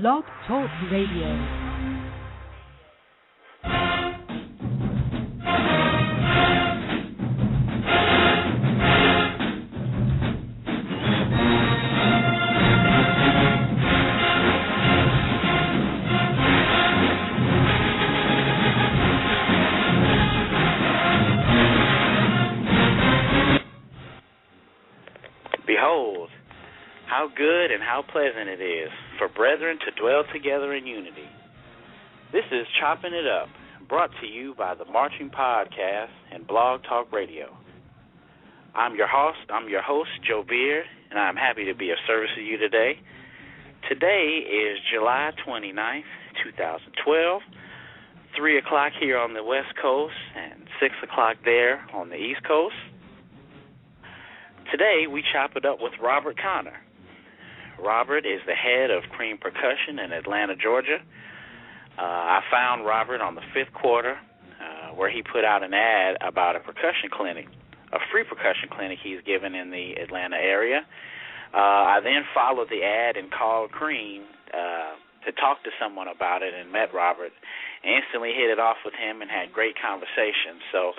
Blog Talk Radio. Behold, how good and how pleasant it is for brethren to dwell together in unity. This is Choppin It Up, brought to you by the Marching Podcast and Blog Talk Radio. I'm your host, Joe Beard, and I'm happy to be of service to you today. Today is July 29th, 2012, 3 o'clock here on the West Coast and 6 o'clock there on the East Coast. Today, we chop it up with Robert Connor. Robert is the head of Cream Percussion in Atlanta, Georgia. I found Robert on the fifth quarter where he put out an ad about a percussion clinic, a free percussion clinic he's given in the Atlanta area. I then followed the ad and called Cream to talk to someone about it and met Robert. Instantly hit it off with him and had great conversations. So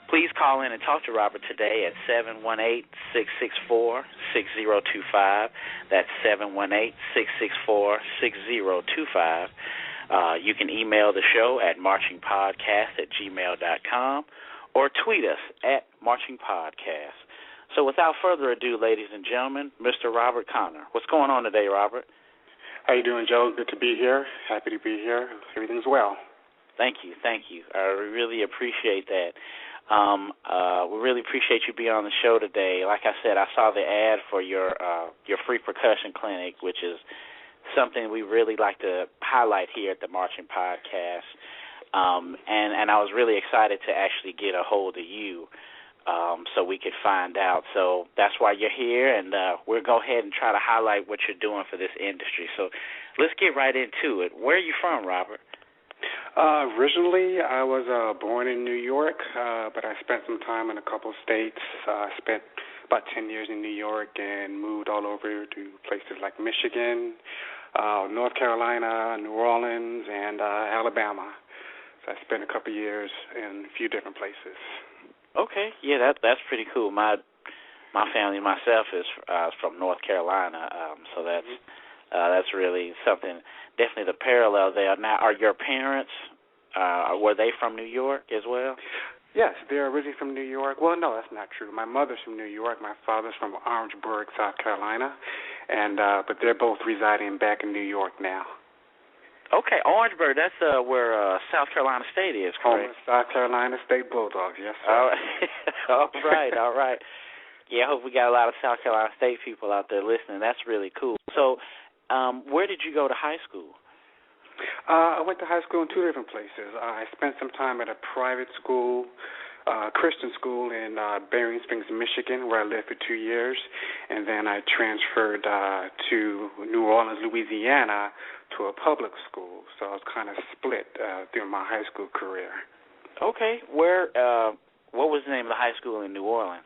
please call in and talk to Robert today at 718-664-6025. That's 718-664-6025. You can email the show at marchingpodcast@gmail.com or tweet us at marchingpodcast. So without further ado, ladies and gentlemen, Mr. Robert Connor. What's going on today, Robert? How you doing, Joe? Good to be here. Happy to be here. Everything's well. Thank you. I really appreciate that. We really appreciate you being on the show today. Like I said, I saw the ad for your free percussion clinic, which is something we really like to highlight here at the Marching Podcast. And I was really excited to actually get a hold of you so we could find out. So that's why you're here, and we'll go ahead and try to highlight what you're doing for this industry. So let's get right into it. Where are you from, Robert? Originally, I was born in New York, but I spent some time in a couple states. I spent about 10 years in New York and moved all over to places like Michigan, North Carolina, New Orleans, and Alabama. So I spent a couple years in a few different places. Okay, yeah, that's pretty cool. My family, myself, is from North Carolina, so that's really something. Definitely the parallel there. Now, are your parents, were they from New York as well? Yes, they're originally from New York. Well, no, that's not true. My mother's from New York. My father's from Orangeburg, South Carolina, and but they're both residing back in New York now. Okay, Orangeburg, that's where South Carolina State is, correct? Home of South Carolina State Bulldogs, yes, sir. All right. Yeah, I hope we got a lot of South Carolina State people out there listening. That's really cool. So, where did you go to high school? I went to high school in two different places. I spent some time at a private school, Christian school in Berrien Springs, Michigan, where I lived for 2 years, and then I transferred to New Orleans, Louisiana, to a public school. So I was kind of split through my high school career. Okay. What was the name of the high school in New Orleans?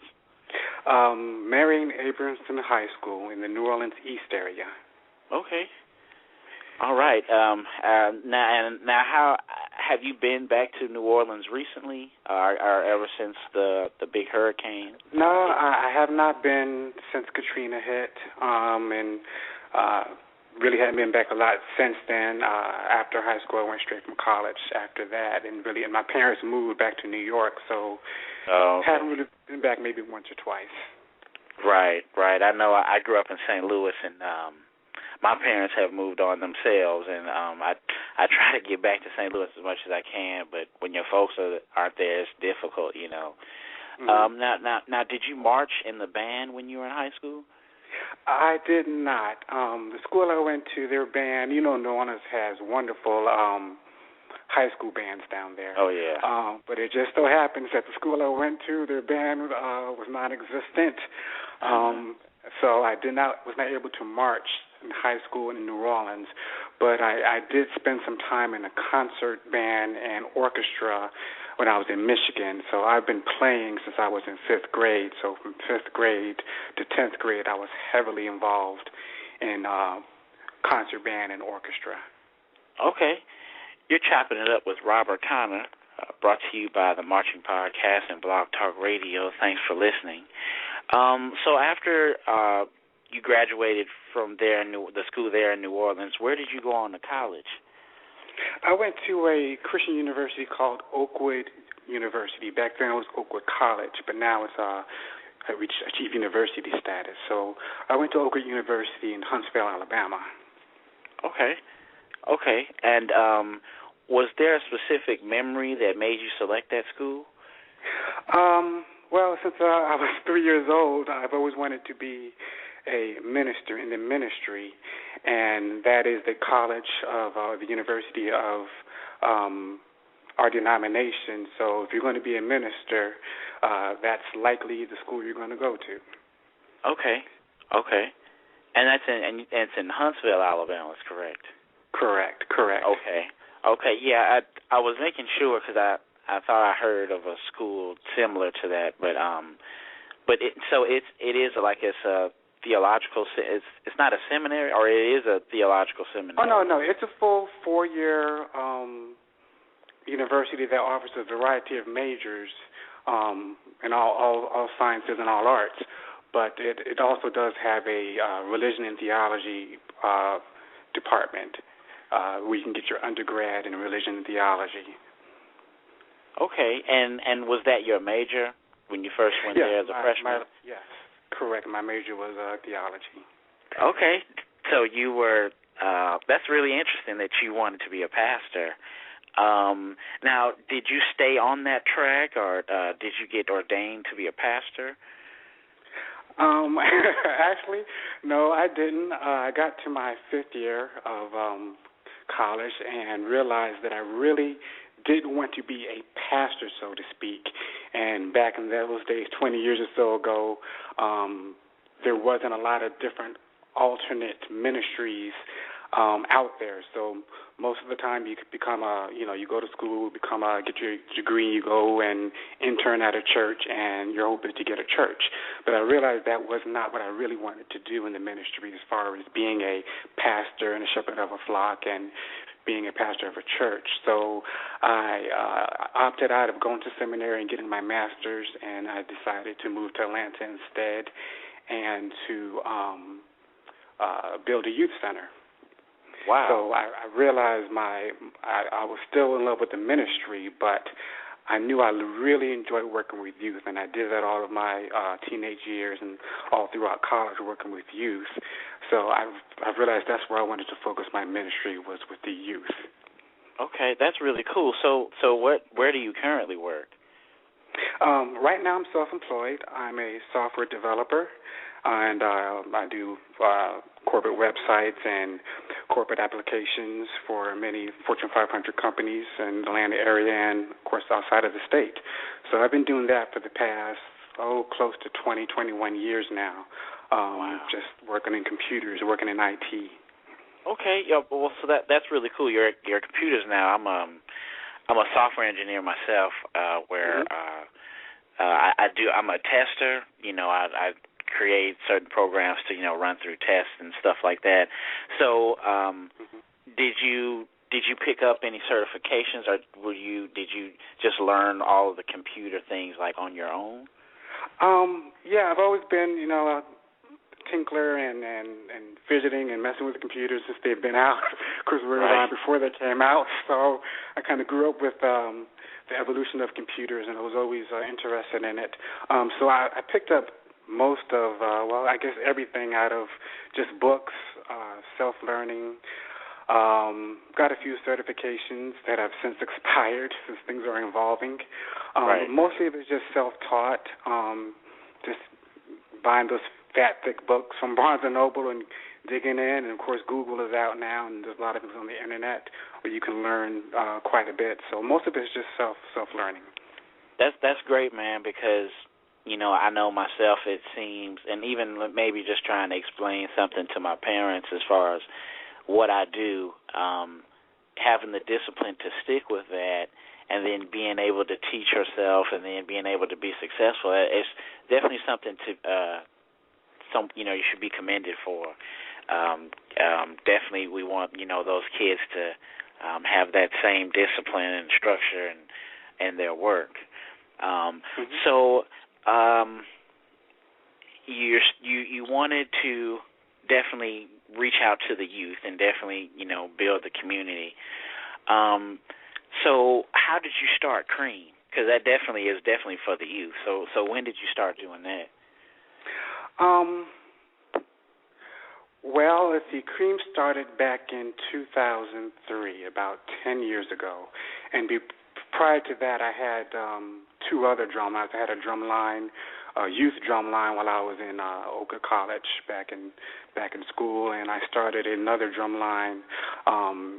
Marion Abramson High School in the New Orleans East area. Okay. All right. Now, how have you been back to New Orleans recently, or ever since the big hurricane? No, I have not been since Katrina hit, and really haven't been back a lot since then. After high school, I went straight from college after that, and my parents moved back to New York, so haven't really been back maybe once or twice. Right. I know I grew up in St. Louis, and my parents have moved on themselves, and I try to get back to St. Louis as much as I can, but when your folks aren't there, it's difficult, you know. Mm-hmm. Now, did you march in the band when you were in high school? I did not. The school I went to, their band, New Orleans has wonderful high school bands down there. Oh, yeah. But it just so happens that the school I went to, their band was non-existent. So I was not able to march in high school in New Orleans, but I did spend some time in a concert band and orchestra when I was in Michigan. So I've been playing since I was in 5th grade. So from 5th grade to 10th grade, I was heavily involved in concert band and orchestra. Okay. You're chopping it up with Robert Connor, brought to you by the Marching Podcast and Blog Talk Radio. Thanks for listening. So after you graduated from there, the school there in New Orleans, where did you go on to college? I went to a Christian university called Oakwood University. Back then it was Oakwood College, but now it's reached achieved university status. So I went to Oakwood University in Huntsville, Alabama. Okay. And was there a specific memory that made you select that school? Well, since I was 3 years old, I've always wanted to be a minister in the ministry, and that is the college of the university of our denomination. So if you're going to be a minister, that's likely the school you're going to go to. Okay. And it's in Huntsville, Alabama, is correct? Correct. Okay. Yeah, I was making sure because I thought I heard of a school similar to that, but it is like it's a theological. It's not a seminary, or it is a theological seminary. Oh no, it's a full 4-year university that offers a variety of majors in all sciences and all arts, but it also does have a religion and theology department where you can get your undergrad in religion and theology. Okay, and was that your major when you first went there as a freshman? Yes, correct. My major was theology. Okay, so you were. That's really interesting that you wanted to be a pastor. Now, did you stay on that track, or did you get ordained to be a pastor? Actually, no, I didn't. I got to my 5th year of college and realized that I really didn't want to be a pastor, so to speak. And back in those days, 20 years or so ago, there wasn't a lot of different alternate ministries out there. So most of the time you could become you go to school, get your degree, you go and intern at a church, and you're hoping to get a church. But I realized that was not what I really wanted to do in the ministry as far as being a pastor and a shepherd of a flock and being a pastor of a church. So I opted out of going to seminary and getting my master's, and I decided to move to Atlanta instead and to build a youth center. Wow. So I realized I was still in love with the ministry, but I knew I really enjoyed working with youth, and I did that all of my teenage years and all throughout college working with youth. So I realized that's where I wanted to focus my ministry, was with the youth. Okay, that's really cool. So where do you currently work? Right now I'm self-employed. I'm a software developer, and I do corporate websites and corporate applications for many Fortune 500 companies in the Atlanta area and, of course, outside of the state. So I've been doing that for the past, close to 20, 21 years now, wow. Just working in computers, working in IT. Okay, yeah, well, so that's really cool. You're computers now. I'm a software engineer myself, where I'm a tester. I create certain programs to run through tests and stuff like that. So, did you pick up any certifications, or did you just learn all of the computer things like on your own? Yeah, I've always been a tinkler and fidgeting and messing with the computers since they've been out. Of course, we were around before they came out, so I kind of grew up with the evolution of computers, and I was always interested in it. So I picked up most of, I guess everything out of just books, self-learning. Got a few certifications that have since expired since things are evolving. Mostly it was just self-taught, just buying those fat, thick books from Barnes & Noble and digging in. And, of course, Google is out now, and there's a lot of things on the Internet where you can learn quite a bit. So most of it is just self-learning. That's great, man, because I know myself, it seems, and even maybe just trying to explain something to my parents as far as what I do, having the discipline to stick with that, and then being able to teach yourself, and then being able to be successful, it's definitely something to, you should be commended for. definitely we want, those kids to have that same discipline and structure and their work. So you wanted to definitely reach out to the youth and definitely, build the community. So how did you start Cream? Because that definitely is for the youth. So when did you start doing that? Well, let's see, Cream started back in 2003, about 10 years ago. And prior to that, I had two other drum lines. I had a drum line, a youth drum line while I was in Oka College back in school, and I started another drum line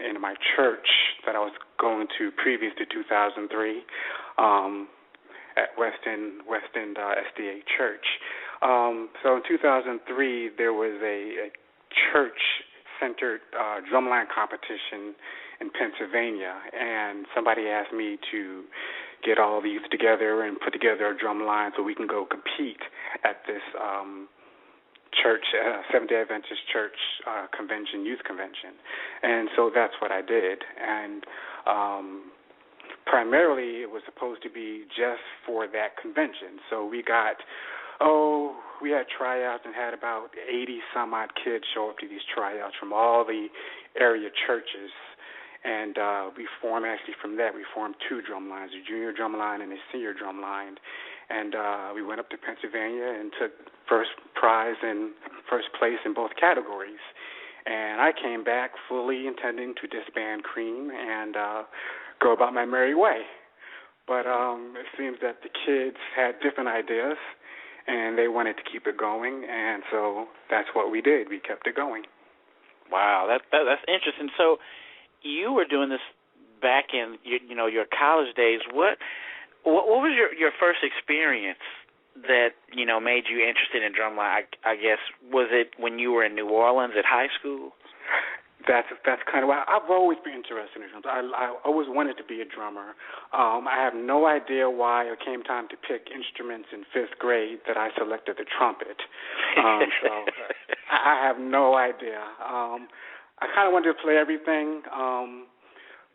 in my church that I was going to previous to 2003 at West End SDA Church. So in 2003, there was a church-centered drumline competition in Pennsylvania, and somebody asked me to get all the youth together and put together a drum line so we can go compete at this church, Seventh-day Adventist Church youth convention. And so that's what I did. And primarily it was supposed to be just for that convention. So we had tryouts and had about 80-some-odd kids show up to these tryouts from all the area churches. And we formed two drum lines, a junior drum line and a senior drum line. And we went up to Pennsylvania and took first place in both categories. And I came back fully intending to disband Cream and go about my merry way. But it seems that the kids had different ideas, and they wanted to keep it going, and so that's what we did. We kept it going. Wow, that's interesting. So you were doing this back in your college days. What was your first experience that made you interested in drumline? I guess, was it when you were in New Orleans at high school? That's kind of why I've always been interested in drums. I always wanted to be a drummer. I have no idea why it came time to pick instruments in fifth grade that I selected the trumpet. So I have no idea. I kind of wanted to play everything,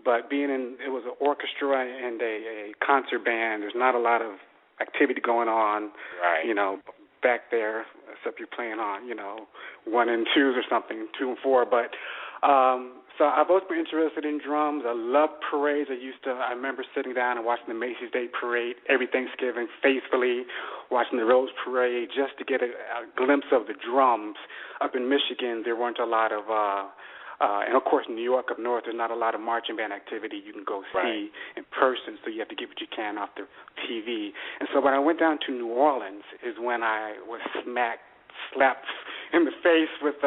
but it was an orchestra and a concert band. There's not a lot of activity going on, right? Back there, except you're playing on, 1 and 2s or something, 2 and 4, but. So I've always been interested in drums. I love parades. I remember sitting down and watching the Macy's Day Parade every Thanksgiving faithfully, watching the Rose Parade just to get a glimpse of the drums. Up in Michigan, there weren't a lot of, and of course New York up north, there's not a lot of marching band activity you can go see in person, so you have to get what you can off the TV. And so when I went down to New Orleans is when I was slapped in the face with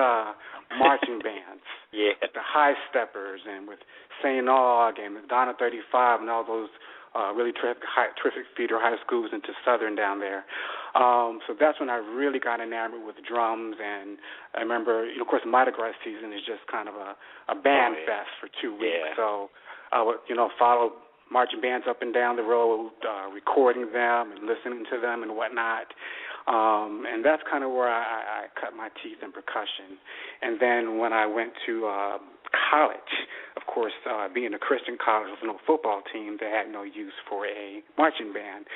marching bands. Yeah. With the High Steppers and with St. Aug and Madonna 35 and all those really terrific feeder high schools into Southern down there. So that's when I really got enamored with drums. And I remember, of course, Mardi Gras season is just kind of a band fest for 2 weeks. Yeah. So I would, follow marching bands up and down the road, recording them and listening to them and whatnot. And that's kind of where I cut my teeth in percussion. And then when I went to college, of course, being a Christian college with no football team, they had no use for a marching band.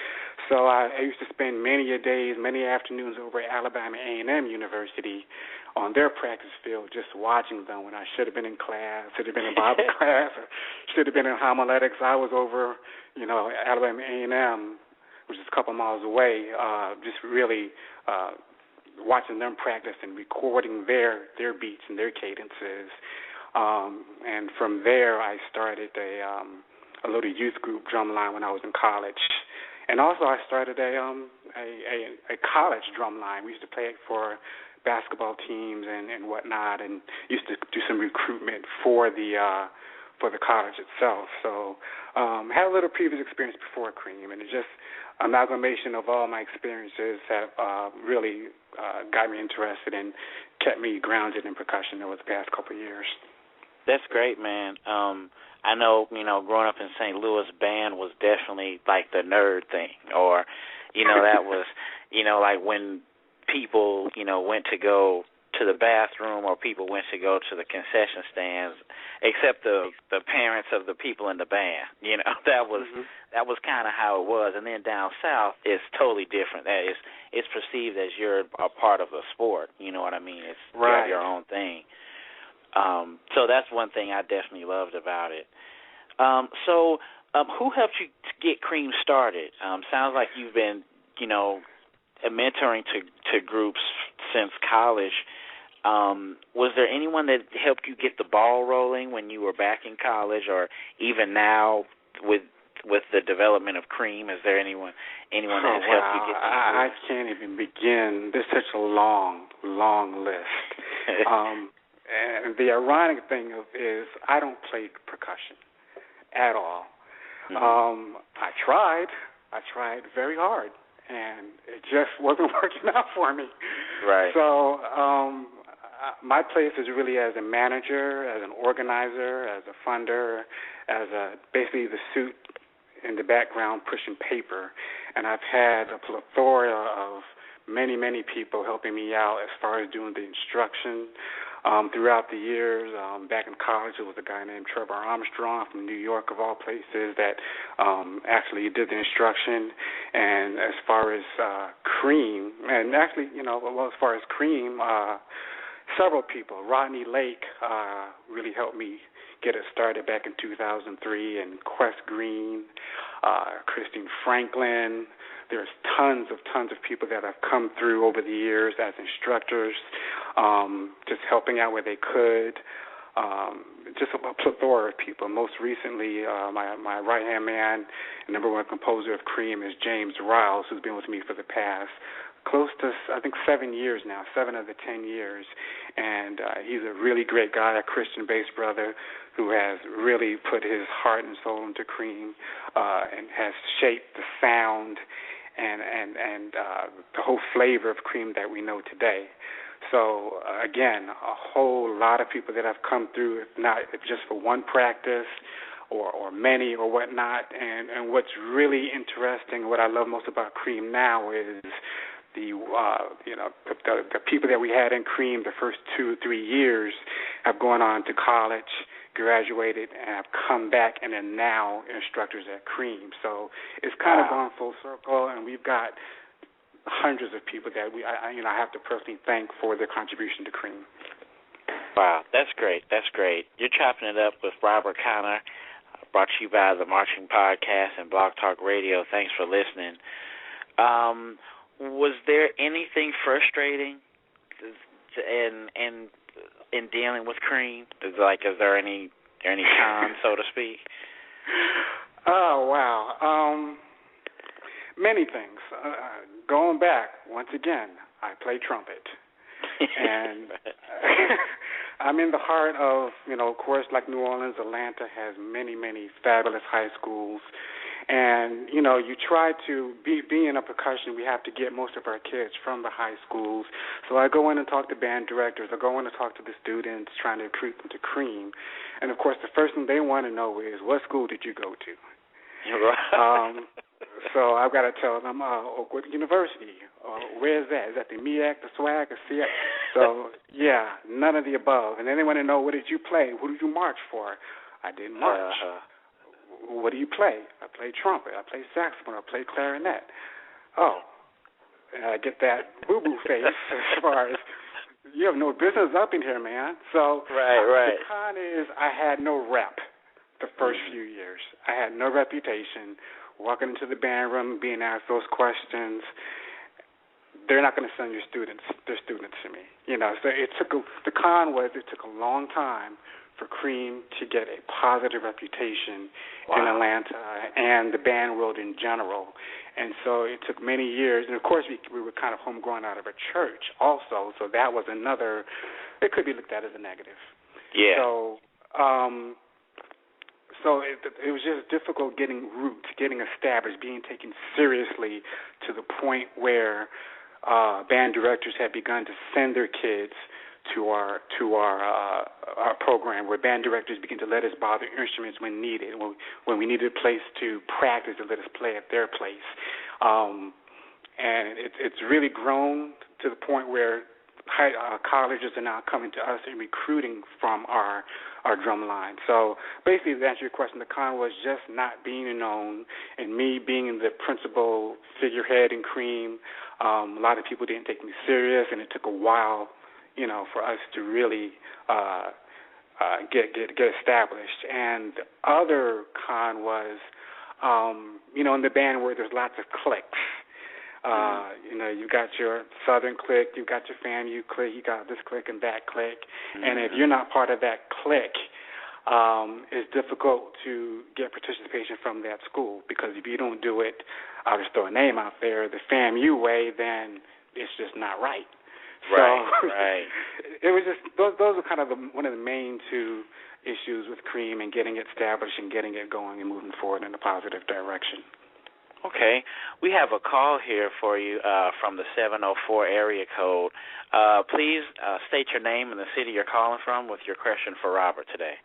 So I used to spend many days, many afternoons over at Alabama A&M University on their practice field just watching them when I should have been in class, should have been in Bible class, or should have been in homiletics. I was over, Alabama A&M, which is a couple miles away, just really watching them practice and recording their beats and their cadences. And from there, I started a little youth group drum line when I was in college. And also I started a college drum line. We used to play it for basketball teams and whatnot, and used to do some recruitment for the college itself. So had a little previous experience before Cream, and it's just amalgamation of all my experiences have really got me interested and kept me grounded in percussion over the past couple of years. That's great, man. I know, growing up in St. Louis, band was definitely like the nerd thing, or, that was, like when people, went to go to the bathroom or people went to go to the concession stands, except the parents of the people in the band. You know, that was kind of how it was. And then down south, it's totally different. That is, it's perceived as you're a part of a sport. You know what I mean? It's you have your own thing. So that's one thing I definitely loved about it. So who helped you get Cream started? Sounds like you've been, you know, mentoring to groups since college. Was there anyone that helped you get the ball rolling when you were back in college, or even now with the development of Cream? Is there anyone that has helped you get that? I can't even begin. There's such a long list. And the ironic thing is I don't play percussion at all. I tried very hard, and it just wasn't working out for me. Right. So my place is really as a manager, as an organizer, as a funder, as basically the suit in the background pushing paper. And I've had a plethora of many people helping me out as far as doing the instruction. Throughout the years, back in college, it was a guy named Trevor Armstrong from New York, of all places, that actually did the instruction. And as far as Cream, and actually, you know, well, as far as Cream, several people. Rodney Lake really helped me get it started back in 2003, and Quest Green, Christine Franklin. There's tons of people that have come through over the years as instructors, just helping out where they could. Just a plethora of people. Most recently, my right-hand man, number one composer of Cream, is James Riles, who's been with me for the past close to, I think, 7 years now, 7 of the 10 years. And he's a really great guy, a Christian bass brother who has really put his heart and soul into Cream and has shaped the sound and the whole flavor of Cream that we know today. So, again, a whole lot of people that have come through, not just for one practice or many or whatnot. And what's really interesting, what I love most about Cream now is the people that we had in Cream the first 2 or 3 years have gone on to college, graduated, and have come back and are now instructors at Cream. So it's kind of gone full circle, and we've got hundreds of people that I have to personally thank for their contribution to Cream. Wow, that's great. That's great. You're chopping it up with Robert Connor, brought to you by the Marching Podcast and Blog Talk Radio. Thanks for listening. Was there anything frustrating in dealing with Cream? Is there any cons, so to speak? Oh, wow. Many things. Going back, once again, I play trumpet. And I'm in the heart of, of course, like New Orleans, Atlanta has many fabulous high schools. And, you try to be in a percussion, we have to get most of our kids from the high schools. So I go in and talk to band directors. I go in and talk to the students, trying to recruit them to Cream. And, of course, the first thing they want to know is, what school did you go to? So I've got to tell them, Oakwood University. Where is that? Is that the MEAC, the SWAC, the CX? So, yeah, none of the above. And then they want to know, what did you play? Who did you march for? I didn't march. What do you play? I play trumpet. I play saxophone. I play clarinet. Oh, and I get that boo-boo face as far as, you have no business up in here, man. So right. The con is I had no rep the first few years. I had no reputation. Walking into the band room, being asked those questions, they're not going to send their students to me. So the con was it took a long time for Cream to get a positive reputation in Atlanta and the band world in general. And so it took many years. And, of course, we were kind of homegrown out of a church also, so that was another, it could be looked at as a negative. Yeah. So it was just difficult getting roots, getting established, being taken seriously to the point where band directors had begun to send their kids to our program, where band directors began to let us borrow their instruments when needed, when we needed a place to practice, to let us play at their place. And it's really grown to the point where colleges are now coming to us and recruiting from our drum line. So basically, to answer your question, the con was just not being known, and me being the principal figurehead in Cream. A lot of people didn't take me serious, and it took a while, for us to really get established. And the other con was, in the band where there's lots of cliques. You got your Southern clique, you got your FAMU clique, you got this clique and that clique. And if you're not part of that clique, it's difficult to get participation from that school, because if you don't do it, I'll just throw a name out there, the FAMU way, then it's just not right. Right. It was just those were kind of one of the main two issues with Cream and getting it established and getting it going and moving forward in a positive direction. Okay. We have a call here for you from the 704 area code. Please state your name and the city you're calling from with your question for Robert today.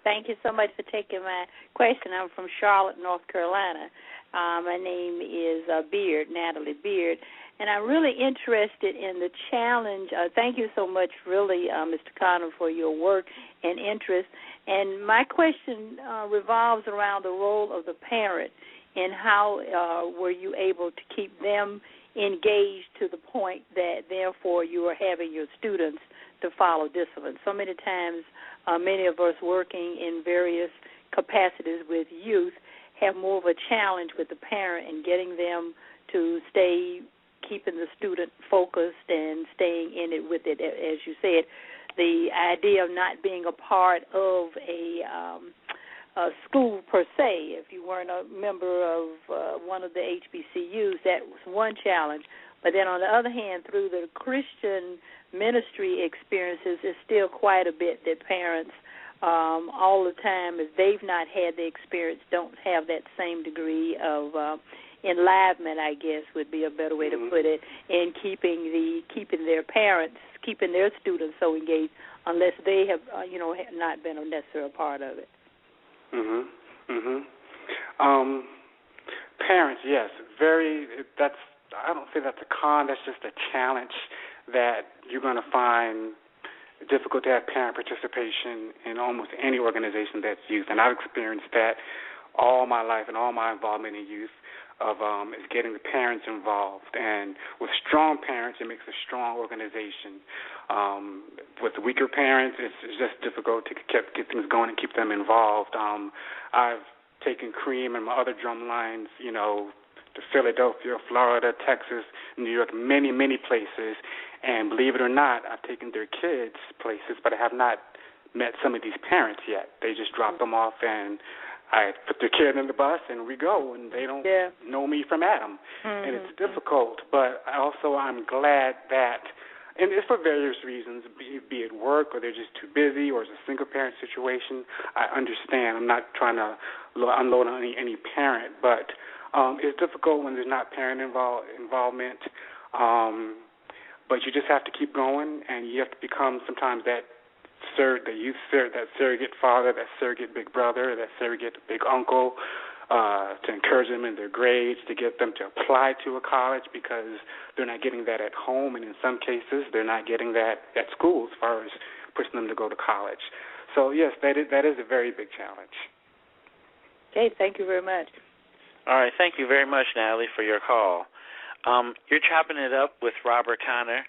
Thank you so much for taking my question. I'm from Charlotte, North Carolina. My name is Natalie Beard, and I'm really interested in the challenge. Thank you so much, really, Mr. Connor, for your work and interest. And my question revolves around the role of the parent, and how were you able to keep them engaged to the point that, therefore, you are having your students to follow discipline. So many times, many of us working in various capacities with youth have more of a challenge with the parent in getting them to stay, keeping the student focused and staying in it with it. As you said, the idea of not being a part of a school per se, if you weren't a member of one of the HBCUs, that was one challenge. But then on the other hand, through the Christian ministry experiences, it's still quite a bit that parents all the time, if they've not had the experience, don't have that same degree of enlivenment, I guess would be a better way to put it, in keeping their parents, keeping their students so engaged, unless they have not been a necessary part of it. Parents, yes, I don't say that's a con, that's just a challenge that you're going to find difficult to have parent participation in almost any organization that's youth. And I've experienced that all my life and all my involvement in youth is getting the parents involved. And with strong parents, it makes a strong organization. With weaker parents, it's just difficult to get things going and keep them involved. I've taken Cream and my other drum lines, to Philadelphia, Florida, Texas, New York, many, many places. And believe it or not, I've taken their kids places, but I have not met some of these parents yet. They just drop them off, and I put their kid in the bus, and we go, and they don't know me from Adam. And it's difficult, but I'm glad that, and it's for various reasons, be it work or they're just too busy or it's a single-parent situation. I understand. I'm not trying to unload on any parent, but it's difficult when there's not parent involvement. But you just have to keep going, and you have to become sometimes that surrogate father, that surrogate big brother, that surrogate big uncle, to encourage them in their grades, to get them to apply to a college, because they're not getting that at home, and in some cases they're not getting that at school as far as pushing them to go to college. So, yes, that is a very big challenge. Okay, thank you very much. All right, thank you very much, Natalie, for your call. You're chopping it up with Robert Connor.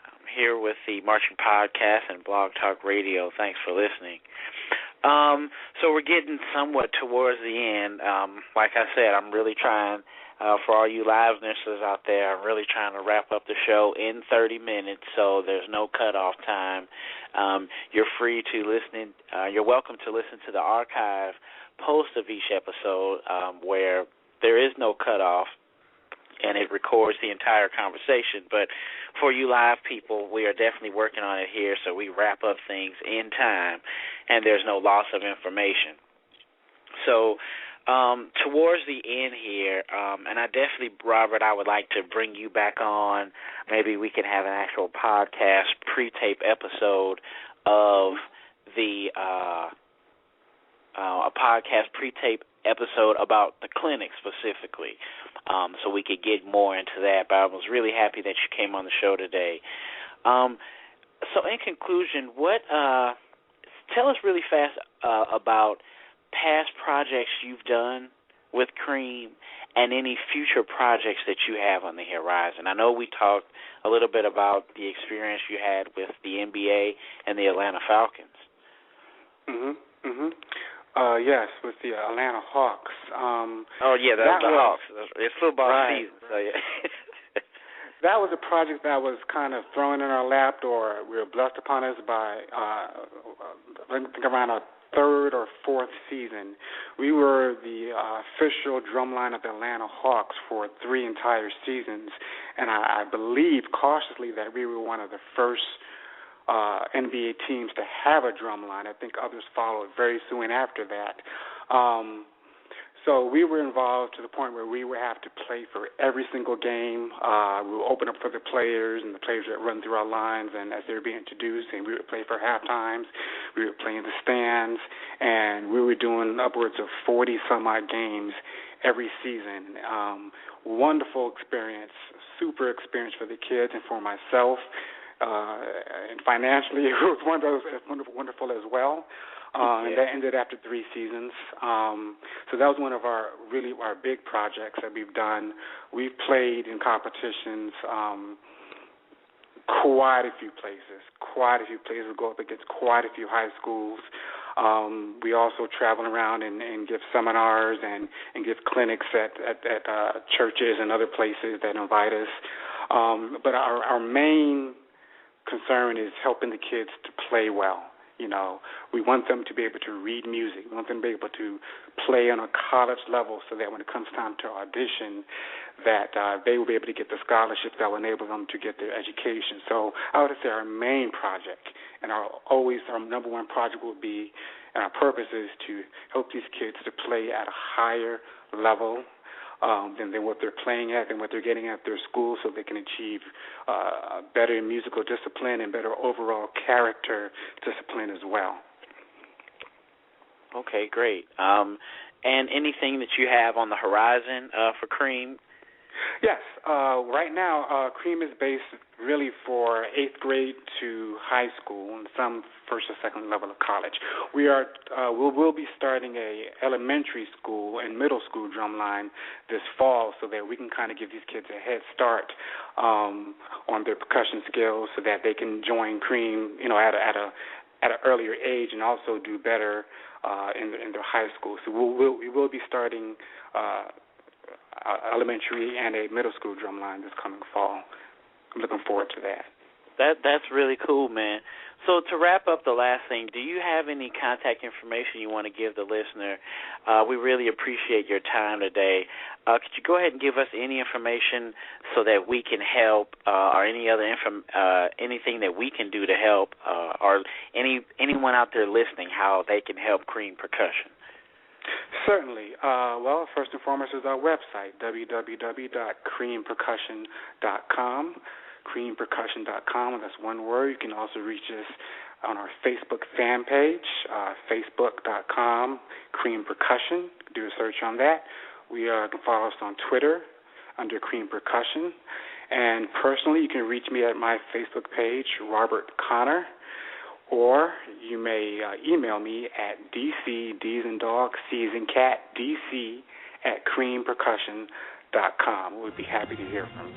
I'm here with the Marching Podcast and Blog Talk Radio. Thanks for listening. So we're getting somewhat towards the end. Like I said, I'm really trying, for all you live listeners out there, I'm really trying to wrap up the show in 30 minutes, so there's no cutoff time. You're free to listen. You're welcome to listen to the archive post of each episode, where there is no cutoff, and it records the entire conversation. But for you live people, we are definitely working on it here, so we wrap up things in time, and there's no loss of information. So towards the end here, and I definitely, Robert, I would like to bring you back on. Maybe we can have an actual podcast pre-tape episode of a podcast pre-tape episode about the clinic specifically, so we could get more into that. But I was really happy that you came on the show today. So in conclusion, tell us really fast about past projects you've done with Cream and any future projects that you have on the horizon. I know we talked a little bit about the experience you had with the NBA and the Atlanta Falcons. Yes, with the Atlanta Hawks. The Hawks. It's football season, so yeah. That was a project that was kind of thrown in our lap, or we were blessed upon us by, I think around our third or fourth season. We were the official drumline of the Atlanta Hawks for 3 entire seasons, and I believe cautiously that we were one of the first NBA teams to have a drumline. I think others followed very soon after that. So we were involved to the point where we would have to play for every single game. We would open up for the players, and the players would run through our lines, and as they were being introduced, and we would play for half times. We would play in the stands, and we were doing upwards of 40-some-odd games every season. Wonderful experience, super experience for the kids and for myself. And financially, it was wonderful as well. And that ended after 3 seasons. So that was one of our big projects that we've done. We've played in competitions quite a few places. We go up against quite a few high schools. We also travel around and give seminars and give clinics at churches and other places that invite us. But our main concern is helping the kids to play well. You know, we want them to be able to read music. We want them to be able to play on a college level so that when it comes time to audition, that they will be able to get the scholarships that will enable them to get their education. So I would say our main project and our number one project will be, and our purpose is to help these kids to play at a higher level than what they're playing at and what they're getting at their school, so they can achieve better musical discipline and better overall character discipline as well. Okay, great. And anything that you have on the horizon for Cream? Yes. Right now, Cream is based really for 8th grade to high school and some first or second level of college. We will be starting a elementary school and middle school drumline this fall, so that we can kind of give these kids a head start on their percussion skills, so that they can join Cream, at an earlier age, and also do better in their high school. So we will be starting elementary and a middle school drumline this coming fall. I'm looking forward to that. That's really cool, man. So to wrap up the last thing, do you have any contact information you want to give the listener? We really appreciate your time today. Could you go ahead and give us any information so that we can help, or any other anything that we can do to help, or anyone out there listening, how they can help Cream Percussion? Certainly. Well, first and foremost is our website, www.creampercussion.com. creampercussion.com, and that's one word. You can also reach us on our Facebook fan page, facebook.com, Cream Percussion. Do a search on that. You can follow us on Twitter under Cream Percussion. And personally, you can reach me at my Facebook page, Robert Connor, or you may email me at DC, D's and dog, C's and cat, DC at creampercussion.com. We'd be happy to hear from you.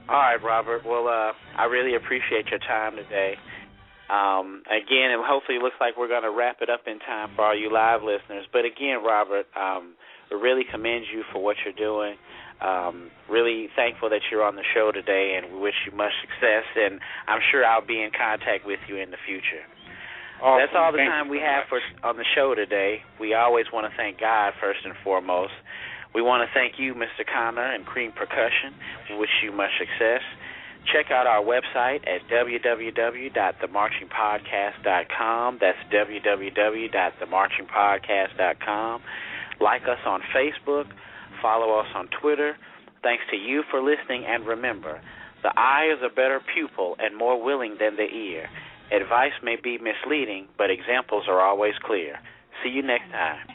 All right, Robert. Well, I really appreciate your time today. Again, and hopefully it looks like we're going to wrap it up in time for all you live listeners. But again, Robert, we really commend you for what you're doing. Really thankful that you're on the show today, and we wish you much success. And I'm sure I'll be in contact with you in the future. Awesome. That's all the time we have on the show today. We always want to thank God first and foremost. We want to thank you, Mr. Connor, and Cream Percussion. We wish you much success. Check out our website at www.themarchingpodcast.com. That's www.themarchingpodcast.com. Like us on Facebook. Follow us on Twitter. Thanks to you for listening, and remember, the eye is a better pupil and more willing than the ear. Advice may be misleading, but examples are always clear. See you next time.